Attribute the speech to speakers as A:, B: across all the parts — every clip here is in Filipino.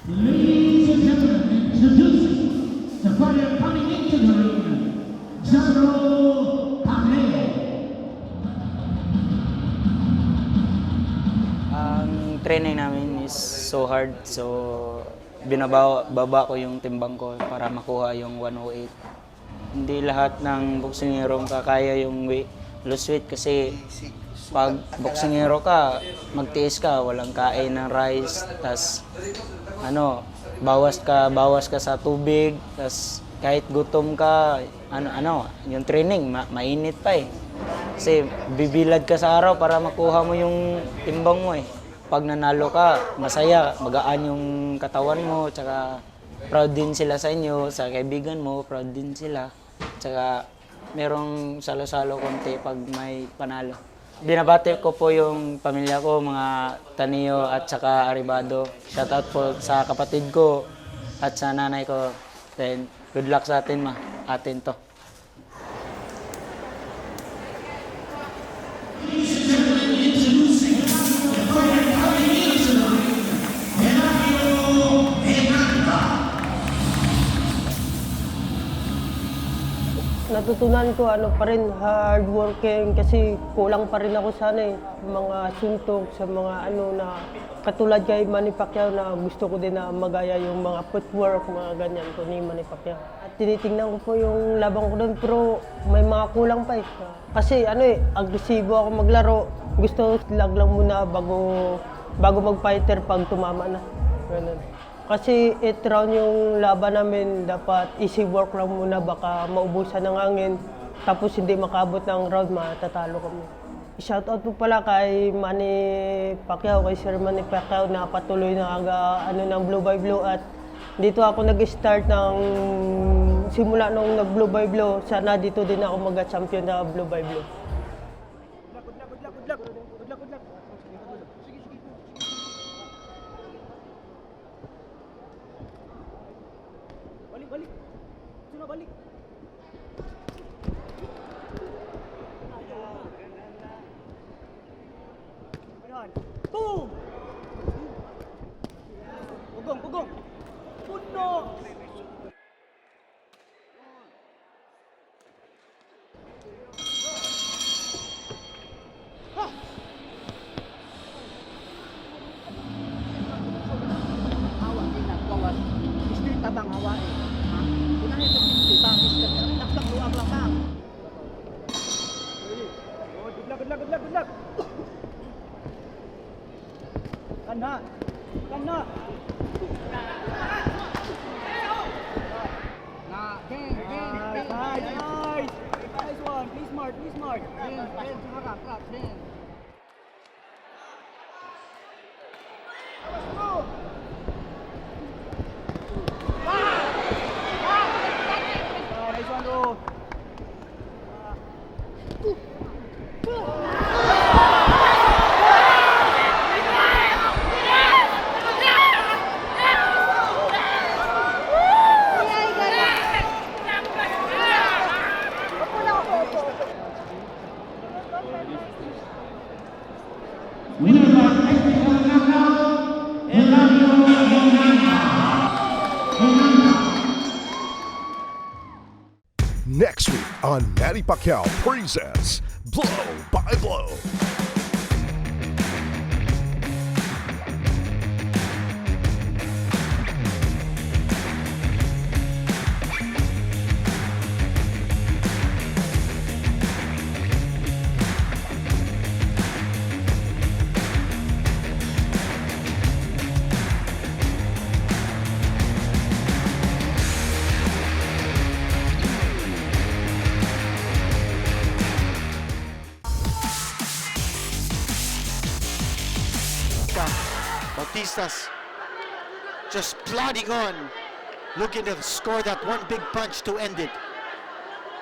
A: Ladies and gentlemen, introducing the fighter coming into the ring, Jaro Pameo.
B: Ang training namin is so hard, so baba ko yung timbang ko para makuha yung 108. Hindi lahat ng boksingerong kakaya yung lose weight kasi pag boksingero ka, magtiis ka, walang kain ng rice, tas bawas ka sa tubig, tas kahit gutom ka, yung training mainit pa eh. Kasi bibilad ka sa araw para makuha mo yung timbang mo eh. Pag nanalo ka, masaya, magaan yung katawan mo, tsaka proud din sila sa inyo, sa kaibigan mo, proud din sila. Tsaka merong salo-salo konti pag may panalo. Binabati ko po yung pamilya ko, mga Tanio at saka Aribado. Shoutout po sa kapatid ko at sa nanay ko. Then, good luck sa atin atin to.
C: Natutunan ko pa rin, hard working kasi kulang pa rin ako sana mga suntok sa mga na katulad kay Manny Pacquiao na gusto ko din na magaya yung mga footwork, mga ganyan ko ni Manny Pacquiao. At tinitingnan ko po yung labang ko doon pero may mga kulang pa eh. Kasi agresibo ako maglaro. Gusto lag lang muna bago mag-fighter pag tumama na. Ganun. Kasi 8 round yung laban namin, dapat easy work lang muna, baka maubusan ng hangin. Tapos hindi makabot ng round, matatalo kami. Shoutout po pala kay Manny Pacquiao, kay Sir Manny Pacquiao na patuloy na ng Blue by Blue. At dito ako nag-start ng simula nung nag-Blue by Blue. Sana dito din ako mag-champion na Blue by Blue.
D: Balik. Sino balik? Ayan. Boom! Pugong. Puno! Hawa din nagbawas. Istri tabang hawa eh. Unahin ito hindi bangis ka. Laksak luang lakang. Good luck. Kana. Nice one. Please smart. Ben, sumarak. Ben. Nice one, bro.
A: Winner by technical knockout, Eladio Onana.
E: Next week on Manny Pacquiao presents Blow by Blow.
F: Bautista's just plodding on, looking to score that one big punch to end it.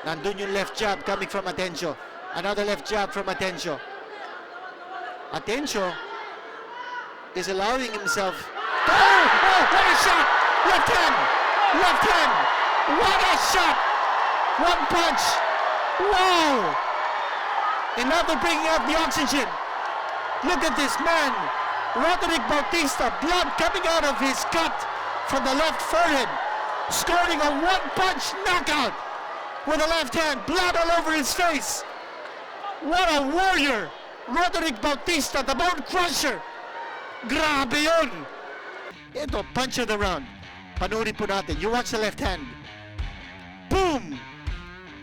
F: Nandun yung left jab coming from Atencio. Another left jab from Atencio. Atencio is allowing himself. Oh, what a shot! Left hand! What a shot! One punch! Wow! Another bringing out the oxygen. Look at this man. Roderick Bautista, blood coming out of his gut. from the left forehead, scoring a one-punch knockout with a left hand, blood all over his face. What a warrior! Roderick Bautista, the Bone Crusher. Grabe yun! Ito, punch of the round. Panoorin po natin. You watch the left hand. Boom!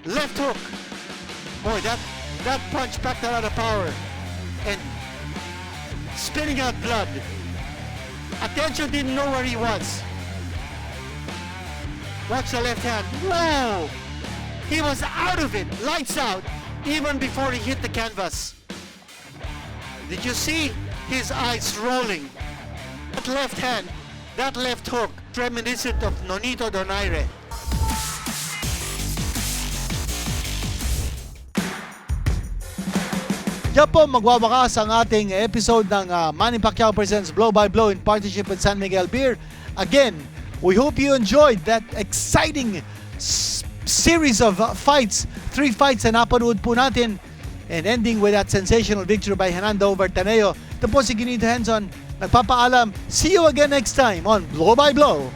F: Left hook. Boy, that punch packed a lot of power. And spitting out blood. Attention didn't know where he was. Watch the left hand. Whoa! He was out of it. Lights out. Even before he hit the canvas. Did you see his eyes rolling? That left hand, that left hook, reminiscent of Nonito Donaire.
G: Diyan po magwawakas ang ating episode ng Manny Pacquiao Presents Blow by Blow in partnership with San Miguel Beer. Again, we hope you enjoyed that exciting series of fights. 3 fights na napanood po natin. And ending with that sensational victory by Hernando Vartaneo. Ito po si Ginito Henson. Nagpapaalam. See you again next time on Blow by Blow.